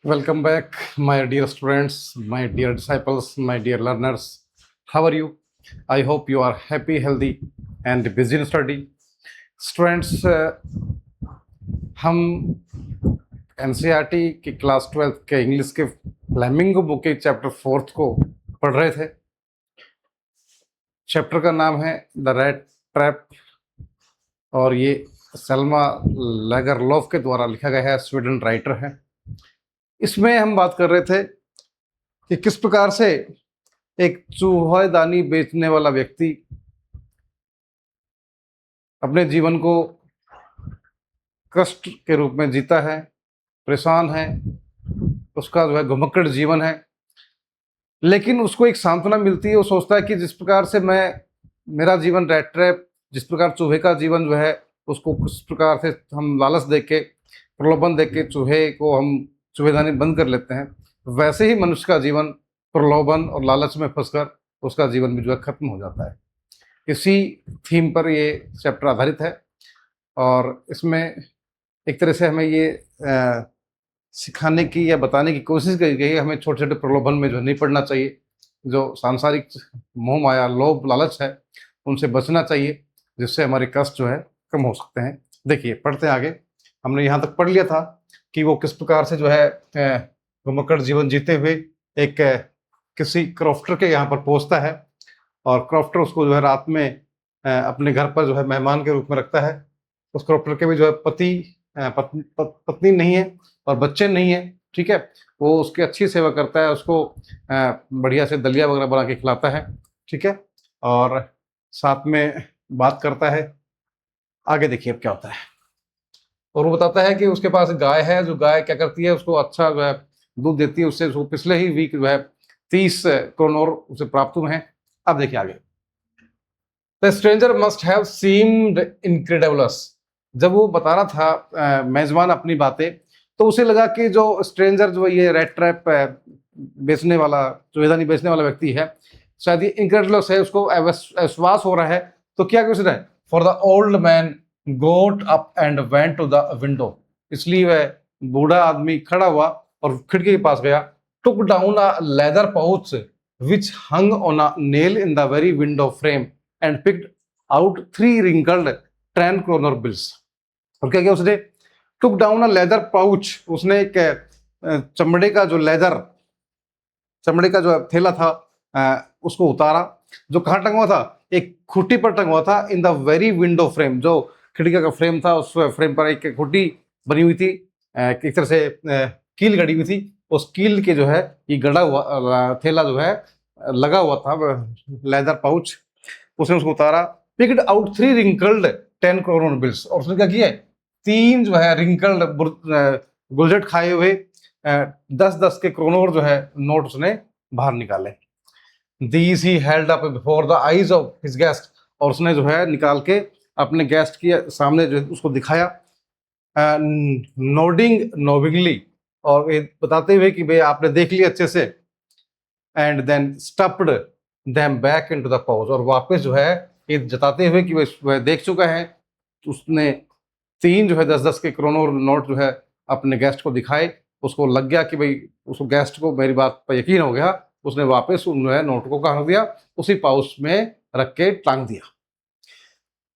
Welcome back, my dear students, my dear disciples, my dear learners. How are you? I hope you are happy, healthy, and busy in study. Students, हम NCERT की class 12 के English के flamingo book के chapter 4 को पढ़ रहे थे। Chapter का नाम है द रैट ट्रैप और ये सेल्मा लैगरलोफ के द्वारा लिखा गया है, स्वीडन राइटर है। इसमें हम बात कर रहे थे कि किस प्रकार से एक चूहेदानी बेचने वाला व्यक्ति अपने जीवन को कष्ट के रूप में जीता है, परेशान है, उसका जो है घुमक्कड़ जीवन है। लेकिन उसको एक सांत्वना मिलती है, वो सोचता है कि जिस प्रकार से मेरा जीवन रैट ट्रैप, जिस प्रकार चूहे का जीवन जो है उसको किस प्रकार से हम लालच दे के, प्रलोभन दे के चूहे को हम चूहेदानी बंद कर लेते हैं, वैसे ही मनुष्य का जीवन प्रलोभन और लालच में फंसकर उसका जीवन भी जो है खत्म हो जाता है। इसी थीम पर ये चैप्टर आधारित है और इसमें एक तरह से हमें ये सिखाने की या बताने की कोशिश की गई है हमें छोटे छोटे प्रलोभन में जो नहीं पड़ना चाहिए, जो सांसारिक मोह माया लोभ लालच है उनसे बचना चाहिए, जिससे हमारे कष्ट जो है कम हो सकते हैं। देखिए पढ़ते हैं आगे। हमने यहाँ तक पढ़ लिया था कि वो किस प्रकार से जो है घुमक्कड़ जीवन जीते हुए एक किसी क्रॉफ्टर के यहाँ पर पहुँचता है और क्रॉफ्टर उसको जो है रात में अपने घर पर जो है मेहमान के रूप में रखता है। उस क्रॉफ्टर के भी जो है पत्नी नहीं है और बच्चे नहीं है, ठीक है। वो उसकी अच्छी सेवा करता है, उसको बढ़िया से दलिया वगैरह बना के खिलाता है, ठीक है, और साथ में बात करता है। आगे देखिए अब क्या होता है। और वो बताता है कि उसके पास गाय है, जो गाय क्या करती है उसको अच्छा जो है दूध देती है, उससे उसको पिछले ही वीक जो है 30 क्रोनोर उसे प्राप्त हुए हैं। अब देखिए आगे। The stranger must have seemed incredulous. जब वो बता रहा था मेजबान अपनी बातें, तो उसे लगा कि जो स्ट्रेंजर जो ये रेड ट्रैप बेचने वाला, चूहेदानी बेचने वाला व्यक्ति है, शायद ये इनक्रेडिबलस है, उसको विश्वास हो रहा है। तो क्या कुछ है, for the old man got up and went to the window. इसलिए वह बूढ़ा आदमी खड़ा हुआ और खिड़की के पास गया। Took down a leather pouch which hung on a nail in the very window frame and picked out 3 wrinkled 10 kroner bills. और क्या किया उसने? Took down a leather pouch, उसने एक चमड़े का जो थैला था उसको उतारा, जो कहाँ टंगा हुआ था? एक खूंटी पर टंगा हुआ था। In the very window frame, जो खिड़की का फ्रेम था उस फ्रेम पर एक खूंटी बनी हुई थी, एक तरह से कील गड़ी हुई थी। उस कील के जो है ये गड़ा हुआ थैला जो है लगा हुआ था, लेदर पाउच। उसने उसको उतारा। Picked out 3 wrinkled 10 kroner bills. और उसने क्या किया? 3 जो है रिंकल्ड गुलझट खाए हुए 10-10 के क्रोनर जो है नोट उसने बाहर निकाले। These he held up before the eyes of his guest। और उसने जो है निकाल के अपने गेस्ट के सामने जो है उसको दिखाया, नोडिंग नोविंगली, और ये बताते हुए कि भाई आपने देख लिया अच्छे से। And then stuffed them back into the pouch. और वापस जो है ये जताते हुए कि वह देख चुका है। उसने 3 जो है 10-10 के क्रोनर नोट जो है अपने गेस्ट को दिखाए। उसको लग गया कि भाई उसको गेस्ट को मेरी बात पर यकीन हो गया। उसने वापस उन नोट को कहाँ दिया? उसी पाउच में रख के टांग दिया।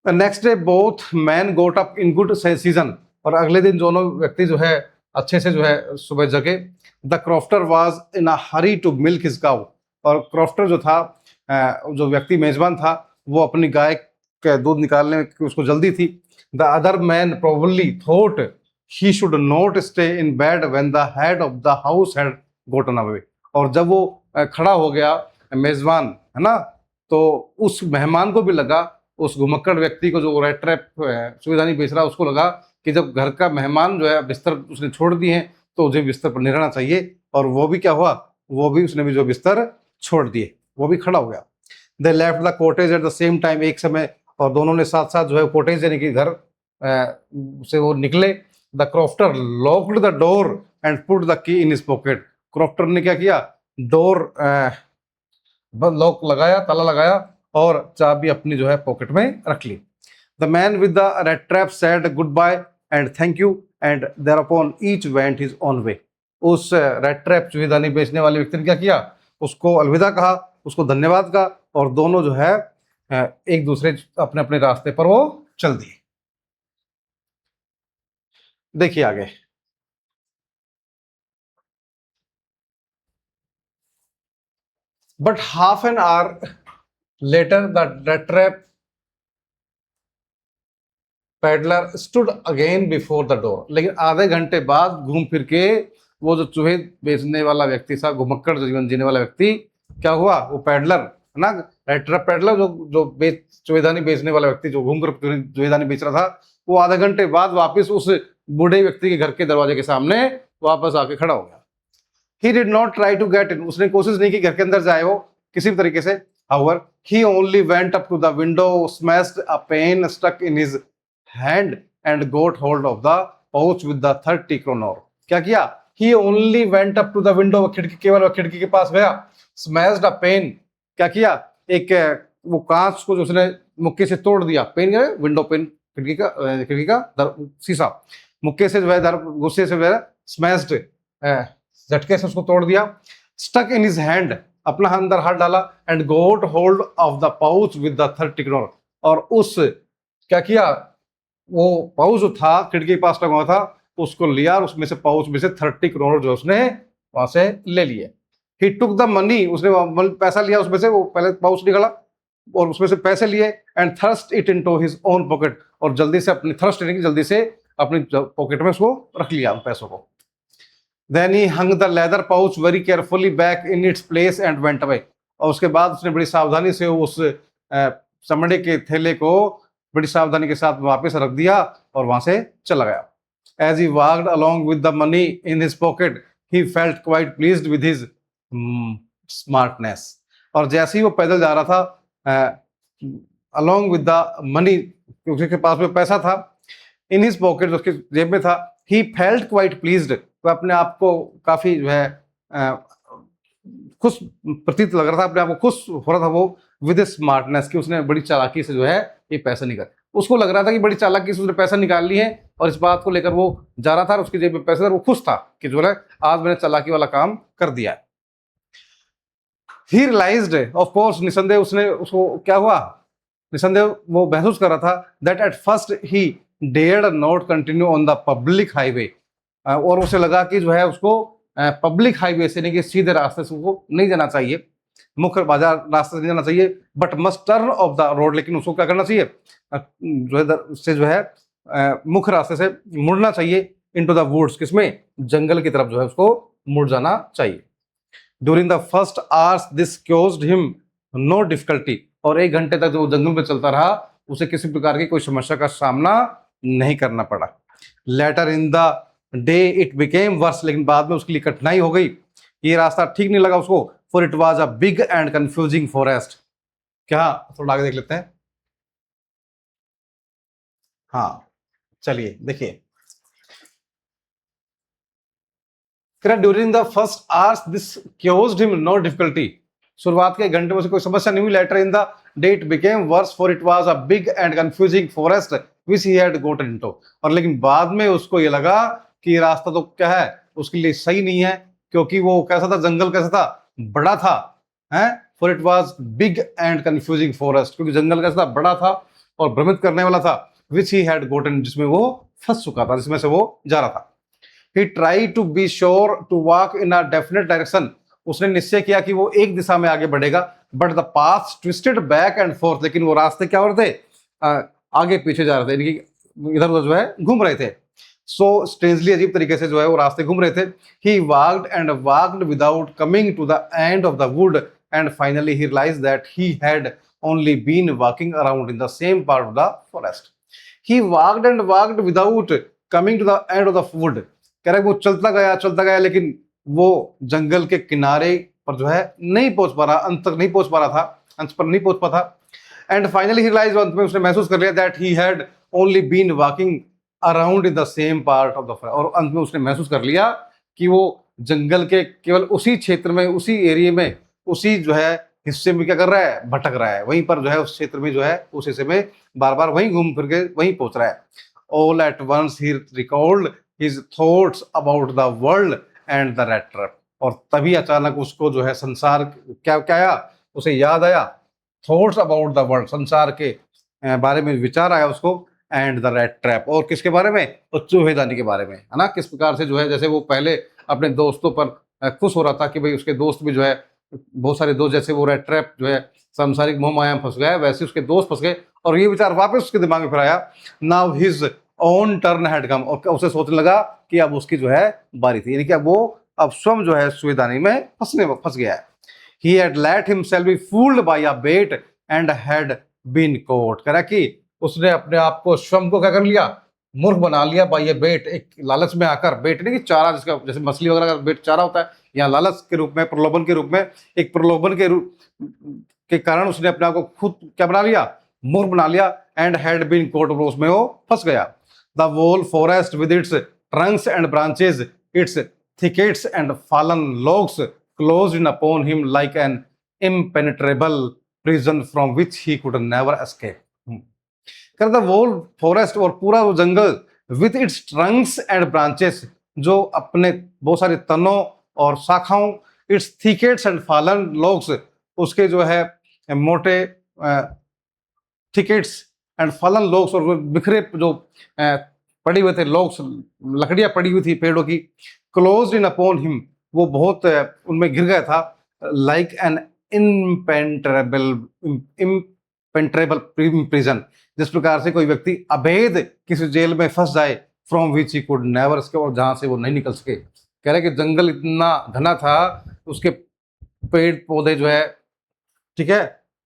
Next day both man got up in good season. और अगले दिन दोनों व्यक्ति जो है अच्छे से जो है सुबह जगे। The crofter was in a hurry to milk his cow. और क्रॉफ्टर जो था, जो व्यक्ति मेजबान था, वो अपनी गाय का दूध निकालने में उसको जल्दी थी। The other man probably thought he should not stay in bed when the head of the house had Gotan away. और जब वो खड़ा हो गया मेजबान, है ना, तो उस मेहमान को भी लगा, उस घुमक्कड़ व्यक्ति को जो रेड ट्रैप चूहेदानी बेच रहा, उसको लगा कि जब घर का मेहमान जो है बिस्तर उसने छोड़ दिए हैं तो मुझे बिस्तर पर नहीं रहना चाहिए। और वो भी क्या हुआ, उसने भी जो बिस्तर छोड़ दिए, वो भी खड़ा हो गया। They left the cottage at the same time. एक समय, और दोनों ने साथ साथ जो है कॉटेज यानी कि घर से वो निकले। The crofter locked the door and put the key in his pocket. Crofter ने क्या किया? डोर लॉक लगाया, ताला लगाया और चाबी अपनी जो है पॉकेट में रख ली। The man with the red trap said goodbye and thank you and thereupon each went his own way. उस रेड ट्रैप चूहेदानी बेचने वाले व्यक्ति ने क्या किया, उसको अलविदा कहा, उसको धन्यवाद कहा, और दोनों जो है एक दूसरे अपने अपने रास्ते पर वो चल दिए। देखिए आगे। But half an hour later the red trap peddler stood again before the door. लेकिन आधे घंटे बाद घूम फिर के वो जो चूहे बेचने वाला व्यक्ति था, घुमक्कड़ जीवन जीने वाला व्यक्ति, क्या हुआ, वो पैडलर है ना, रेड ट्रैप पैडलर, जो जो बेच चूहेदानी बेचने वाला व्यक्ति जो घूमकर चूहेदानी बेच रहा था, वो आधे घंटे बाद वापस उस बूढ़े व्यक्ति के घर के दरवाजे के सामने वापस आके खड़ा हो गया। He did not try to get in, उसने कोशिश नहीं की घर के अंदर जाए वो किसी भी तरीके से। However he only went up to the window, smashed a pane stuck in his hand and got hold of the pouch with the 30 kroner। क्या किया, he only went up to the window, खिड़की, केवल खिड़की के पास गया, smashed a pen, क्या किया, एक वो कांच को जो उसने मुक्के से तोड़ दिया, पेन है विंडो पेन, खिड़की का शीशा, मुक्के से जो है गुस्से से जो है स्मैश्ड, झटके से उसको तोड़ दिया। स्टक इन हिज हैंड, अपना अंदर हाथ डाला, and got hold of the pouch with the 30 kroner, और उस क्या किया, वो पाउच जो था खिड़की के पास लगा हुआ था उसको लिया, और उसमें से पाउच में से 30 kroner जो उसने वहां से ले लिए। ही टुक द मनी, उसने पैसा लिया उसमें से, वो पहले पाउच निकाला और उसमें से पैसे लिए, and thrust it into his own pocket, और जल्दी से अपनी थ्रस्ट यानी कि जल्दी से अपनी पॉकेट में उसको रख लिया उन पैसों को। Then he hung the leather pouch very carefully back in its place and went away। और उसके बाद उसने बड़ी सावधानी से उस चमड़े के थैले को बड़ी सावधानी के साथ वापस रख दिया और वहां से चला गया। As he walked along with the money in his pocket, he felt quite pleased with his smartness। और जैसे ही वो पैदल जा रहा था along with the money, उसके पास में पैसा था, in his pocket, उसके जेब में था, he felt quite pleased, वो अपने आप को काफी जो है खुश प्रतीत लग रहा था, अपने आप को खुश हो रहा था वो, विद स्मार्टनेस, की उसने बड़ी चालाकी से जो है ये पैसा निकाल, उसको लग रहा था कि बड़ी चालाकी से उसने पैसा निकाल ली है, और इस बात को लेकर वो जा रहा था, उसकी जेब में पैसा था, वो खुश था कि जो है आज मैंने चालाकी वाला काम कर दिया। ही रियलाइज्ड, ऑफ कोर्स, निसंदेह उसने, उसको क्या हुआ, निसंदेह वो महसूस कर रहा था, that at first he dared not continue on the public highway, और उसे लगा कि जो है उसको पब्लिक हाईवे से नहीं कि सीधे रास्ते से उसको नहीं जाना चाहिए, मुख्य बाजार रास्ते से नहीं जाना चाहिए, but must turn off the road, लेकिन उसको क्या करना चाहिए, जो है उससे जो है मुख्य रास्ते से मुड़ना चाहिए, इनटू द वुड्स, किसमें, जंगल की तरफ जो है उसको मुड़ जाना चाहिए। During the first hours this caused him no difficulty, और 1 घंटे तक जो जंगल में चलता रहा उसे किसी प्रकार की कोई समस्या का सामना नहीं करना पड़ा। Later in the day it became worse, लेकिन बाद में उसके लिए कठिनाई हो गई, ये रास्ता ठीक नहीं लगा उसको, for it was a big and confusing forest. क्या, थोड़ा आगे देख लेते हैं। हाँ चलिए देखिए, during the first hours this caused him no difficulty, शुरुआत के घंटे में उसे कोई समस्या नहीं हुई। Later in the day it became worse, for it was a big and confusing forest which he had gotten into, और लेकिन बाद में उसको ये लगा कि रास्ता तो क्या है उसके लिए सही नहीं है, क्योंकि वो कैसा था, जंगल कैसा था, बड़ा था, हैं, for it was big and confusing forest, क्योंकि जंगल कैसा था, बड़ा था और भ्रमित करने वाला था, विच ही हैड गोटन, जिसमें वो फंस चुका था, जिसमें से वो जा रहा था। He try to be sure to walk in a definite direction, उसने निश्चय किया कि वो एक दिशा में आगे बढ़ेगा, but the path twisted back and fourth, लेकिन वो रास्ते क्या हो रहे थे, आगे पीछे जा रहे थे, यानी कि इधर उधर जो है घूम रहे थे। सो स्ट्रेंजली, अजीब तरीके से जो है वो रास्ते घूम रहे थे। He walked and walked without coming to the end of the wood, and finally he realised that he had only been walking around in the same part of the forest। He walked and walked without coming to the end of the wood। कह रहे वो चलता गया, लेकिन वो जंगल के किनारे पर जो है नहीं पहुंच पा रहा, अंत तक नहीं पहुंच पा रहा था, अंत पर नहीं पहुंच पा था। एंड फाइनली ही रियलाइज्ड, अंत में उसने महसूस कर लिया, that he had only been walking around in the same part of the forest, और अंत में उसने महसूस कर लिया कि वो जंगल के केवल उसी क्षेत्र में, उसी एरिया में, उसी जो है हिस्से में क्या कर रहा है, भटक रहा है, वहीं पर जो है उस क्षेत्र में जो है उस हिस्से में बार बार वहीं घूम फिर के वहीं पहुंच रहा है। All at once he recalled his thoughts about the world and the rat trap. और तभी अचानक उसको जो है संसार क्या क्या आया, उसे याद आया, थॉट्स अबाउट द वर्ल्ड, संसार के बारे में विचार आया उसको, एंड द रैट ट्रैप, और किसके बारे में, तो चूहेदानी के बारे में, है ना। किस प्रकार से जो है, जैसे वो पहले अपने दोस्तों पर खुश हो रहा था कि भाई उसके दोस्त भी जो है, बहुत सारे दोस्त, जैसे वो रैट ट्रैप जो है सांसारिक मोह माया में फंस गया, वैसे उसके दोस्त फंस गए, और ये विचार वापस उसके दिमाग में फिर आया, now his own turn had come, और उसे सोचने लगा कि अब उसकी जो है बारी थी, यानी कि अब वो अब स्वयं जो है चूहेदानी में फंस गया है। He had let himself be fooled by a bait and had been caught। कह रहा कि उसने अपने आप को, स्वयं को क्या कर लिया, मूर्ख बना लिया, बाई ये बेट, एक लालच में आकर, बेट नहीं कि चारा, जिसका जैसे मछली वगैरह का बेट चारा होता है, यहाँ लालच के रूप में, प्रलोभन के रूप में, एक प्रलोभन के रूप के कारण उसने अपने आप को खुद क्या बना लिया, मूर्ख बना लिया, एंड हैड बीन कोट, उसमें वो फंस गया। The whole forest with its trunks and branches, its thickets and fallen logs closed in upon him like an impenetrable prison from which he could never escape। कर the whole forest, और पूरा वो जंगल, with its trunks and branches, जो अपने बहुत सारे तनों और शाखाओं, its thickets and fallen logs, उसके जो है मोटे थिकेट्स एंड फलन लोग्स, और बिखरे जो पड़ी हुए थे लोग्स, लकड़ियां पड़ी हुई थी पेड़ों की, क्लोज्ड इन अपॉन हिम, वो बहुत उनमें गिर गया था, लाइक एन इम्पेंट्रेबल इम्पेंट्रेबल प्रिजन, जिस प्रकार से कोई व्यक्ति अभेद किसी जेल में फंस जाए, from which he could never escape, और जहां से वो नहीं निकल सके। कह रहे कि जंगल इतना घना था, उसके पेड़ पौधे जो है, ठीक है,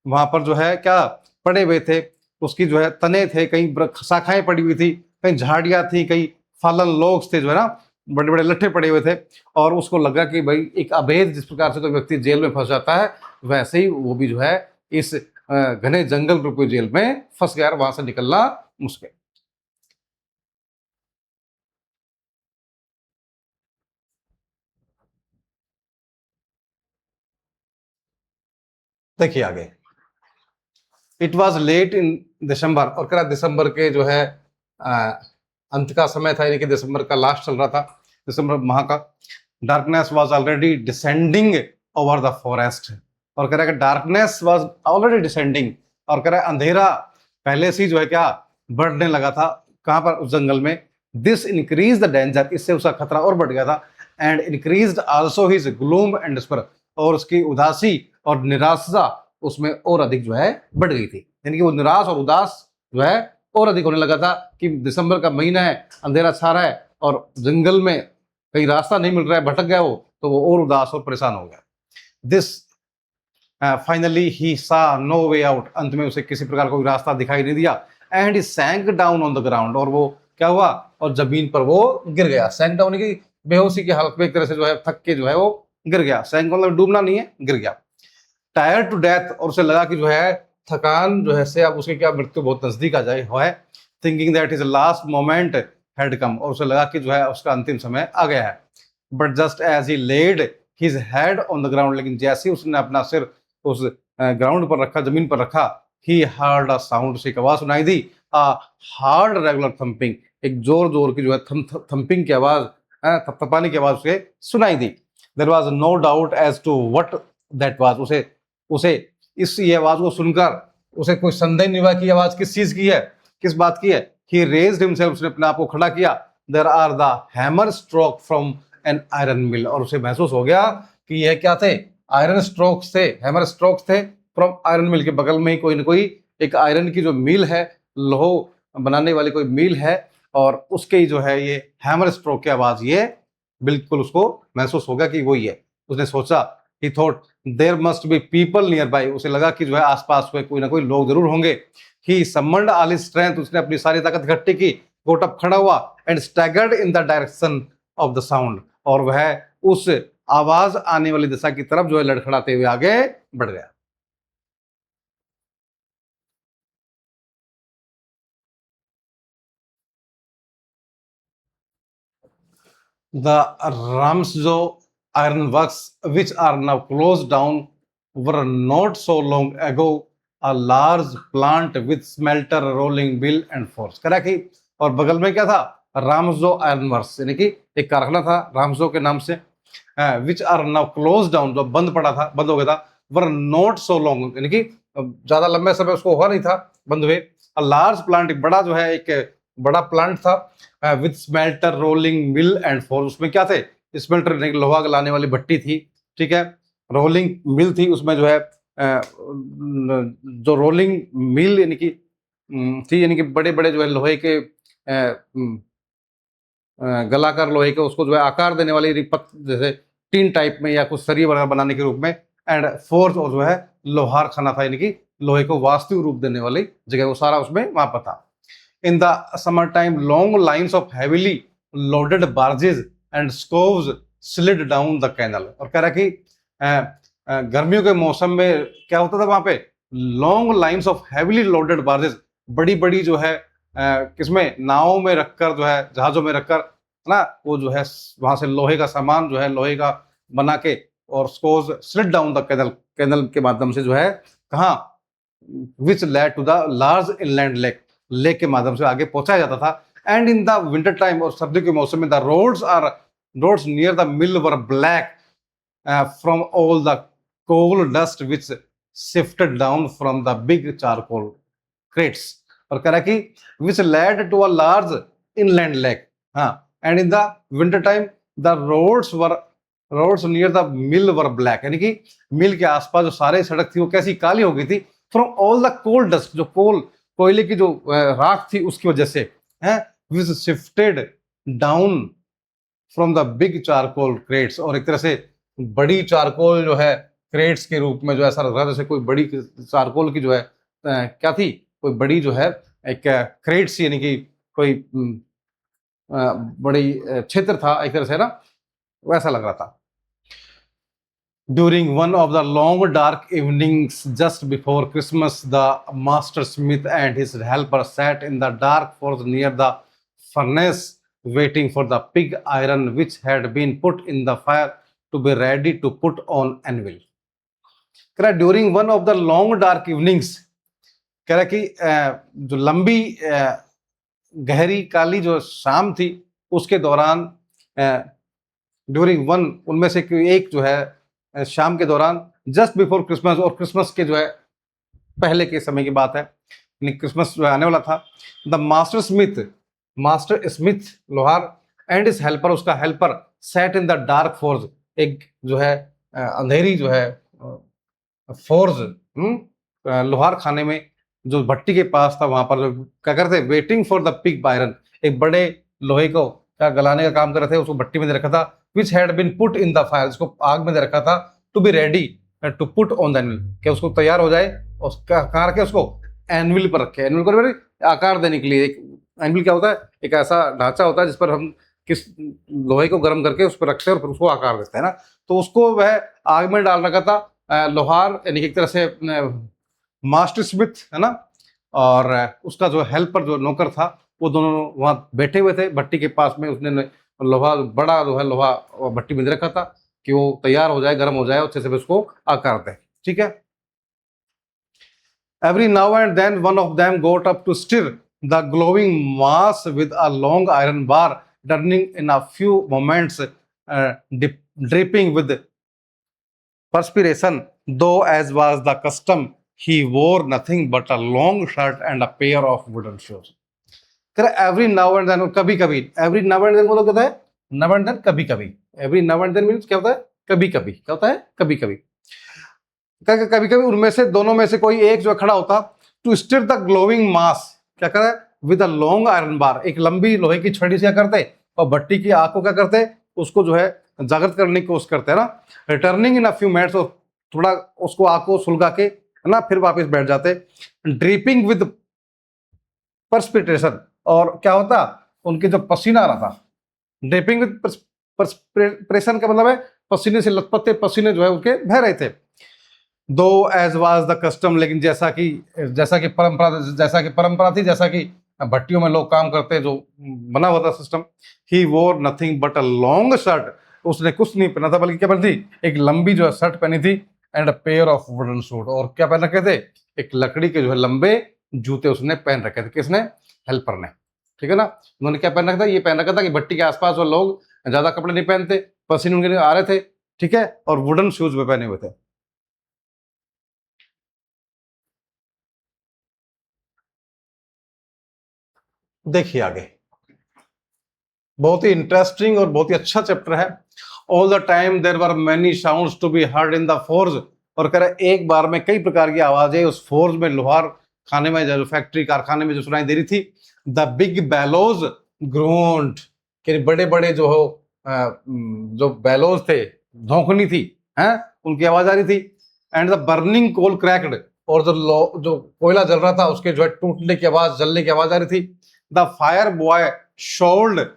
वहां पर जो है क्या पड़े हुए थे, उसकी जो है तने थे, कहीं शाखाएं पड़ी हुई थी, कहीं झाड़ियां थी, कहीं फलन लोग थे जो है ना, बड़े बड़े लट्ठे पड़े हुए थे, और उसको लगा कि भाई एक अभेद, जिस प्रकार से कोई व्यक्ति जेल में फंस जाता है, वैसे ही वो भी जो है इस घने जंगल रूपी जेल में फंस गया, वहां से निकलना मुश्किल। देखिए आगे, इट वॉज लेट इन दिसंबर, और कह रहा दिसंबर के जो है अंत का समय था, यानी कि दिसंबर का लास्ट चल रहा था, दिसंबर माह का। Darkness was already descending over the forest, और कह रहा है कि डार्कनेस वॉज ऑलरेडी डिसेंडिंग, और कह रहा है अंधेरा पहले से ही जो है क्या बढ़ने लगा था, कहाँ पर, उस जंगल में। दिस इंक्रीज द डेंजर, इससे उसका खतरा और बढ़ गया था, and increase also his gloom and disperse, और उसकी उदासी और निराशा उसमें और अधिक जो है बढ़ गई थी, यानी कि वो निराश और उदास जो है और अधिक होने लगा था, कि दिसंबर का महीना है, अंधेरा छा रहा है, और जंगल में कहीं रास्ता नहीं मिल रहा है, भटक गया वो, तो वो और उदास और परेशान हो गया। दिस फाइनली ही सा नो वे आउट, अंत में उसे किसी प्रकार कोई रास्ता दिखाई नहीं दिया, and he sank down on the ground, और वो क्या हुआ, और जमीन पर वो गिर गया। सैंक डाउन की बेहोशी की हालत में एक तरह से जो है थक के जो है वो गिर गया, सैंक मतलब डूबना नहीं है, गिर गया। टायर्ड टू डेथ, और उसे लगा कि जो है थकान जो है से अब उसकी क्या मृत्यु बहुत नजदीक आ जाए है, thinking that is last moment had come, और उसे लगा कि जो है उसका अंतिम समय आ गया है। But just as he laid his head on the ground, लेकिन जैसे ही उसने अपना सिर उस ग्राउंड पर रखा, जमीन पर रखा, ही हर्ड अ साउंड, से एक आवाज सुनाई दी, अ हार्ड रेगुलर थंपिंग, एक जोर जोर की जो है थंपिंग की आवाज, थपथपाने की आवाज उसे सुनाई दी। There was no doubt as to what that was, उसे इस ये आवाज को सुनकर उसे कोई संदेह नहीं हुआ कि आवाज किस चीज की है, किस बात की है। ही रेज्ड हिमसेल्फ, उसने अपने आप को खड़ा किया। There are the hammer stroke from an iron mill, और उसे महसूस हो गया कि यह क्या थे, आयरन स्ट्रोक्स थे, हैमर स्ट्रोक्स थे फ्रॉम आयरन मिल, के बगल में ही कोई ना कोई एक आयरन की जो मिल है, लोह बनाने वाली कोई मिल है, और उसके ही जो है ये हैमर स्ट्रोक की आवाज ये बिल्कुल उसको महसूस हो गया कि वही है। उसने सोचा, he thought there must be people nearby, उसे लगा कि जो है आसपास में कोई ना कोई लोग जरूर होंगे। ही समन्ड ऑल हिज स्ट्रेंथ, उसने अपनी सारी ताकत इकट्ठी की, गोट अप खड़ा हुआ, and staggered in the direction of the sound, और वह उस आवाज आने वाली दिशा की तरफ जो है लड़खड़ाते हुए आगे बढ़ गया। The Ramsjo ironworks, which are now closed down, were not so long ago a large plant with smelter, rolling mill and forge। करा कि और बगल में क्या था, रामजो आयरन वर्क्स, यानी कि एक कारखाना था रामजो के नाम से, which are now closed down, जो बंद पड़ा था, बंद हो गया था, वर नॉट सो लॉन्ग, यानी कि ज्यादा लंबे समय उसको हुआ नहीं था बंद हुए। अ लार्ज प्लांट, एक बड़ा जो है एक बड़ा प्लांट था, with smelter, rolling mill and forge, उसमें क्या थे, स्मेल्टर लोहा गलाने वाली भट्टी थी, ठीक है, रोलिंग मिल थी, उसमें जो है जो रोलिंग मिल यानी कि थी, यानी कि बड़े बड़े जो है लोहे के गलाकार लोहे के उसको जो है आकार देने वाली रिपत, जैसे टीन टाइप में या कुछ सरिये वगैरह बनाने के रूप में, एंड फोर्ज, और जो है लोहार खाना था, यानी कि लोहे को वास्तविक रूप देने वाली जगह, वो सारा उसमें वहां पर था। In the summer time long lines of heavily loaded barges and scows slid down the canal, और कह रहा कि गर्मियों के मौसम में क्या होता था वहां पे, long lines of heavily loaded barges, बड़ी बड़ी जो है किसमें, नावों में रखकर, जो है जहाजों में रखकर ना, वो जो है वहां से लोहे का सामान जो है लोहे का बना के, और scows slid down the canal, canal के माध्यम से जो है कहाँ, which led to the large inland lake, lake के माध्यम से आगे पहुंचाया जाता था। And in the winter time, और सर्दियों के मौसम में, the roads near the mill were black from all the coal dust which sifted down from the big charcoal crates, और कह रहा कि which led to a large inland lake, हाँ, and in the winter time the roads near the mill were black, यानी कि मिल के आसपास जो सारे सड़क थी वो कैसी, काली हो गई थी, from all the coal dust, जो कोयले की जो राख थी उसकी वजह से, है, which shifted down from the big charcoal crates, और एक तरह से बड़ी चारकोल जो है क्रेट्स के रूप में, जो ऐसा लग रहा है जैसे कोई बड़ी चारकोल की जो है क्या थी, कोई बड़ी जो है एक क्रेट्स, यानी कि कोई बड़ी क्षेत्र था एक तरह से ना, वैसा लग रहा था। During one of the long dark evenings just before Christmas, the master smith and his helper sat in the dark forge near the furnace, waiting for the pig iron which had been put in the fire to be ready to put on anvil. कह रहा during one of the long dark evenings, कह रहा कि जो लंबी गहरी काली जो शाम थी उसके दौरान, ड्यूरिंग वन, उनमें से एक जो है शाम के दौरान, जस्ट बिफोर क्रिसमस, और क्रिसमस के जो है पहले के समय की बात है, क्रिसमस जो आने वाला था, द मास्टर स्मिथ लोहार एंड इस हेल्पर, उसका helper, set in the dark forge, एक जो है अंधेरी जो है फोर्ज, लोहार खाने में, जो भट्टी के पास था, वहां पर जो क्या करते, waiting for the pig iron, एक बड़े लोहे को क्या गलाने का काम कर रहे थे, उसको भट्टी में दे रखा था, which had been put in the fire, इसको आग में दे रखा था, to be ready to put on the anvil, कि उसको तैयार हो जाए, और कहाँ रखे उसको, एनविल पर रखे, एनविल को आकार देने के लिए। एक एनविल क्या होता है, एक ऐसा ढांचा होता है जिस पर हम किस लोहे को गर्म करके उस पर रखते हैं और फिर उसको आकार देते हैं ना, तो उसको वह आग में डाल रखा था लोहार, यानी कि एक तरह से मास्टर स्मिथ है ना, और उसका जो हेल्पर जो नौकर था, वो दोनों वहां बैठे हुए थे भट्टी के पास में, उसने लोहा, बड़ा जो है लोहा भट्टी में रखा था कि वो तैयार हो जाए, गर्म हो जाए, अच्छे से उसको आकार दे, ठीक है। Every now and then one of them got up to stir the glowing mass with a long iron bar, turning in a few moments, dripping with perspiration, though as was the custom, he wore nothing but a long shirt and a pair of wooden shoes. Every now and then, कभी कभी, every now and then मतलब क्या होता है, now and then कभी कभी, every now and then means क्या होता है, कभी कभी, क्या होता है, कभी कभी, कभी कभी उनमें से, दोनों में से कोई एक जो खड़ा होता, टू स्टिर द ग्लोइंग मास, क्या करे, विद अ लॉन्ग आयरन बार, एक लंबी लोहे की छड़ी से क्या करते, और भट्टी की आग को क्या करते, उसको जो है जागृत करने की कोशिश करते हैं ना, returning in a few minutes, थोड़ा उसको आग को सुलगा के है ना, फिर वापस बैठ जाते, ड्रीपिंग विद परस्पिरेशन, और क्या होता, उनके जो पसीना आ रहा था, ड्रीपिंग विद परस्पिरेशन का मतलब है पसीने से लथपथते पसीने जो है उनके बह रहे थे, दो एज वाज द कस्टम, लेकिन जैसा कि परंपरा थी, जैसा कि भट्टियों में लोग काम करते हैं, जो बना हुआ था सिस्टम, ही वोर nothing but a long shirt, उसने कुछ नहीं पहना था बल्कि क्या पहनी थी, एक लंबी जो है शर्ट पहनी थी, and a pair of wooden shoes, और क्या पहन रखे थे, एक लकड़ी के जो है लंबे जूते उसने पहन रखे थे, किसने, हेल्पर ने, ठीक है ना। उन्होंने क्या पहन रखा था, ये पहन रखा था कि भट्टी के आसपास वो लोग ज्यादा कपड़े नहीं पहनते, पसीने उनके आ रहे थे, ठीक है, और वुडन शूज में पहने हुए थे। देखिए आगे, बहुत ही इंटरेस्टिंग और बहुत ही अच्छा चैप्टर है। All the time there were many sounds to be heard in the forge, और कह रहे एक बार में कई प्रकार की आवाजें उस फोर्ज में, लोहार खाने में, जो फैक्ट्री कारखाने में जो सुनाई दे रही थी। द बिग बैलोज ग्रोन्ड, कि बड़े बड़े जो हो जो बैलोज थे, धौंकनी थी, हैं, उनकी आवाज आ रही थी। And the burning coal cracked, और जो कोयला जल रहा था उसके जो है टूटने की आवाज, जलने की आवाज आ रही थी। The fire boy shovelled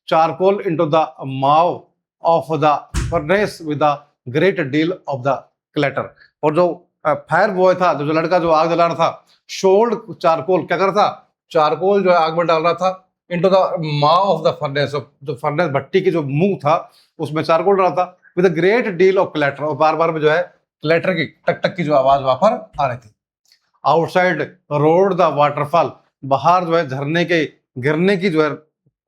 charcoal into the mouth of the furnace with a great deal of the clatter, और जो फायर बॉय था, जो लड़का जो आग जला रहा था, शोल्ड चारकोल, क्या कर रहा था, चारकोल जो है आग में डाल रहा था, into the mouth of the furnace, जो फर्नेस भट्टी की जो मुंह था उसमें चारकोल डाला था, with a great deal of clatter, और बार बार में जो है क्लैटर की, टक टक की जो आवाज वहां पर आ रही थी। आउटसाइड रोड द वाटरफॉल, बाहर जो है झरने के गिरने की जो है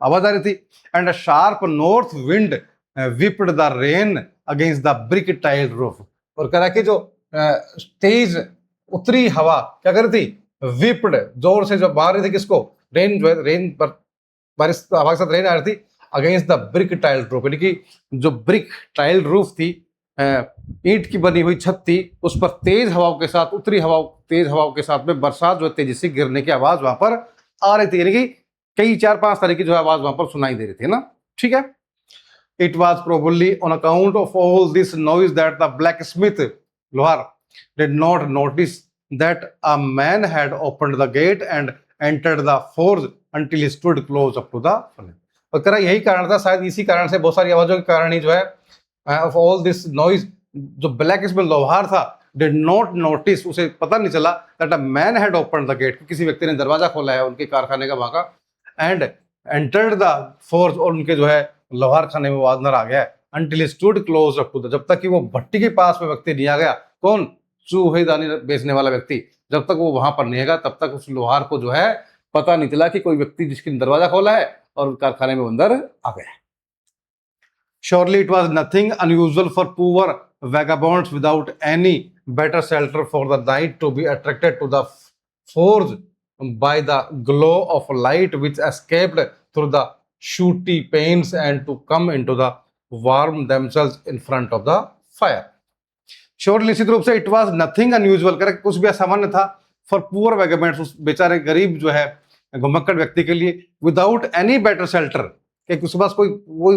आवाज आ रही थी। And a sharp north wind whipped the rain against the brick tiled roof, और कह रहा कि जो तेज उत्तरी हवा क्या कर रही थी, विप्ड, जोर से जो मार रही थी किसको, रेन, जो है रेन पर बारिश हवा के साथ रेन आ रही थी, against the brick tiled roof, यानी कि जो ब्रिक टाइल्ड रूफ थी, ईंट की बनी हुई छत थी, उस पर तेज हवाओं के साथ, उत्तरी हवाओं, तेज हवाओं के साथ में बरसात जो तेजी से गिरने की आवाज वहां पर आ रही थी, यानी कि कई 4-5 तरह की जो आवाज वहां पर सुनाई दे रही थी ना, ठीक है। It was probably on account of all this noise that the blacksmith, लोहार, did not notice that a man had opened the gate and entered the forge until he stood close up to the furnace, और कह रहा यही कारण था, शायद इसी कारण से, बहुत सारी आवाजों के कारण ही जो है, ऑफ ऑल दिस नॉइज, जो ब्लैक स्मिथ लोहार था, डिड नॉट नोटिस, उसे पता नहीं चला, that a man had opened the gate, किसी व्यक्ति ने दरवाजा खोला है उनके कारखाने का वहां का, एंड एंटर्ड द फोर्स, और उनके जो है लोहार खाने में वो अंदर आ गया, until stood close up to the, जब तक कि वो भट्टी के पास में व्यक्ति नहीं आ गया, कौन, चूहेदानी बेचने वाला व्यक्ति, जब तक वो वहां पर नहीं आएगा तब तक उस लोहार को जो है पता नहीं चला कि कोई व्यक्ति जिसके दरवाजा खोला है और कारखाने में अंदर आ गया। Surely it was nothing unusual for poor vagabonds without any better shelter for the night to be attracted to the forge by the glow of light which escaped through the shooty panes and to come into the warm themselves in front of the fire. Surely निश्चित रूप से it was nothing unusual, correct, कुछ भी असामान्य था, for poor vagabonds, उस बेचारे गरीब जो है घुमक्कड़ व्यक्ति के लिए, विदाउट एनी बेटर शेल्टर, कि उसके पास कोई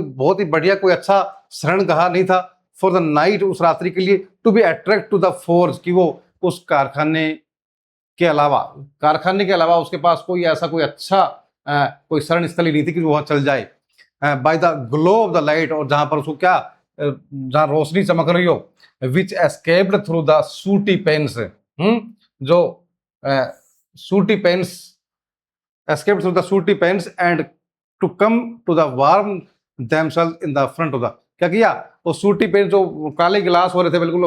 बहुत ही बढ़िया, कोई अच्छा शरणगाह नहीं था, फॉर द नाइट, उस रात्रि के लिए, to be attract to the force, कि वो उस कारखाने के अलावा उसके पास कोई ऐसा कोई अच्छा कोई शरण स्थली नहीं थी कि वो वहां चल जाए, by the glow of the light, और जहां पर उसको क्या, जहां रोशनी चमक रही हो, which escaped through the sooty panes, जो sooty panes escaped through the sooty pens and to come to the warm themselves in the front of the, क्या किया, वो सूटी पेन, जो काले गिलास हो रहे थे बिल्कुल,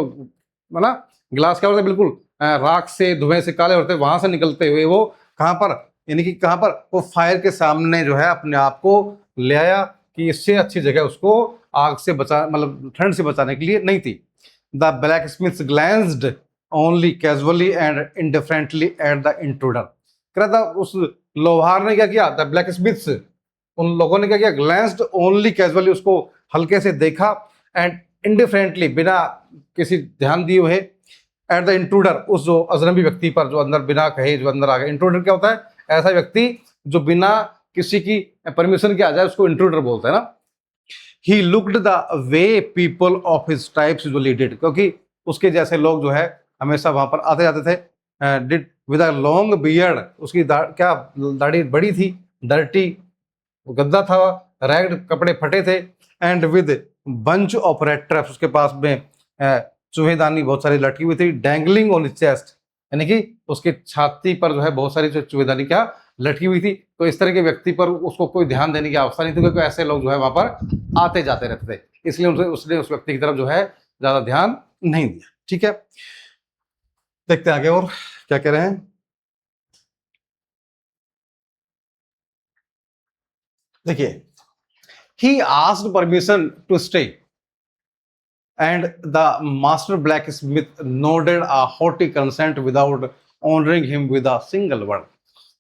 है ना, गिलास क्या होते बिल्कुल राख से, धुएं से काले होते, वहां से निकलते हुए वो कहां पर, यानी कि कहां पर, वो फायर के सामने जो है अपने आप को ले आया, कि इससे अच्छी जगह उसको आग से बचा, मतलब ठंड से बचाने के लिए नहीं थी। The blacksmith glanced only casually and indifferently at the intruder, कह रहा था उस लोहार ने क्या किया, द ब्लैक स्मिथ्स, उन लोगों ने क्या किया, ग्लैंस्ड ओनली कैजुअली, उसको हल्के से देखा, एंड इंडिफरेंटली, बिना किसी ध्यान दिए हुए, एट द इंट्रूडर, उस जो अजनबी व्यक्ति पर, जो अंदर बिना कहे जो अंदर आ गया। इंट्रूडर क्या होता है, ऐसा व्यक्ति जो बिना किसी की परमिशन के आ जाए, उसको इंट्रूडर बोलते हैं ना। He looked the way people of his types usually did, क्योंकि उसके जैसे लोग जो है हमेशा वहां पर आते जाते थे। Did with a long beard, उसकी क्या दाढ़ी बड़ी थी, डर्टी गद्दा था, रैग्ड, कपड़े फटे थे, and with bunch of red traps, उसके पास में चूहेदानी बहुत सारी लटकी हुई थी, डैंगलिंग ऑन हिज चेस्ट, यानी कि उसकी छाती पर जो है बहुत सारी जो चूहेदानी क्या लटकी हुई थी। तो इस तरह के व्यक्ति पर उसको कोई ध्यान देने की आवश्यकता नहीं थी, क्योंकि ऐसे लोग जो है वहां पर आते जाते रहते थे, इसलिए उसने उस व्यक्ति की तरफ जो है ज्यादा ध्यान नहीं दिया। ठीक है, देखते हैं आगे और क्या कह रहे हैं। देखिए, he asked permission to stay, and the master blacksmith nodded a haughty consent without honouring him with a single word.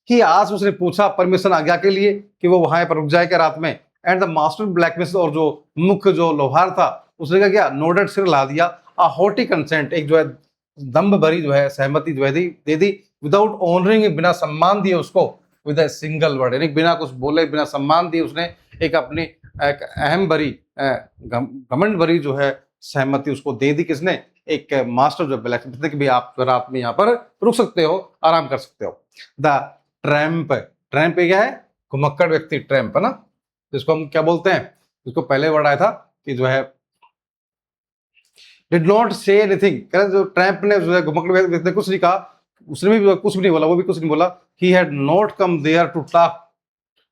कि आज उसने पूछा परमिशन आज्ञा के लिए कि वो वहां पर रुक जाए क्या रात में। एंड द मास्टर ब्लैकस्मिथ और जो मुख्य जो लोहार था उसने क्या किया, नोडेड सिर ला दिया, अ हॉटी कंसेंट एक जो है दम्भ भरी जो है सहमति जो है दे दी, विदाउट ऑनरिंग बिना सम्मान दिए उसको, विद अ सिंगल वर्ड यानी बिना कुछ बोले बिना सम्मान दिए उसने एक अपनी एक अहम भरी घमंड भरी जो है सहमति उसको दे दी। किसने? एक मास्टर जो ब्लैकस्मिथ ने कि भाई आप रात में यहाँ पर रुक सकते हो, आराम कर सकते हो। द ट्रैम्प, ट्रैम्प क्या है? घुमक्कड़ व्यक्ति, ट्रैम्प है ना, जिसको हम क्या बोलते हैं, जिसको पहले वर्ड आया था कि जो है डिड नॉट से एनीथिंग, जो ट्रैम्प ने जो है घुमक्कड़ व्यक्ति ने कुछ नहीं कहा, उसने भी कुछ भी नहीं बोला, वो भी कुछ नहीं बोला। He had not come there to talk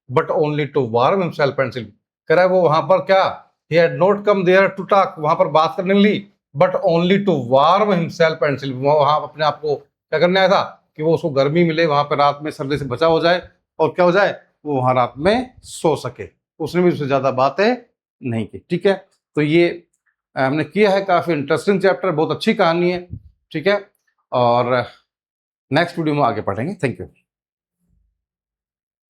but only to warm himself and sleep. कह रहा है वो वहां पर क्या, he had not come there to talk, वहां पर बात करने के लिए, but only to warm himself and sleep, वो वहां अपने आप को क्या करने आया था कि वो उसको गर्मी मिले, वहां पर रात में सर्दी से बचा हो जाए और क्या हो जाए, वो वहां रात में सो सके। उसने भी उससे ज्यादा बातें नहीं की। ठीक है, तो ये हमने किया है, काफी इंटरेस्टिंग चैप्टर, बहुत अच्छी कहानी है। ठीक है, और नेक्स्ट वीडियो में आगे पढ़ेंगे। Thank you.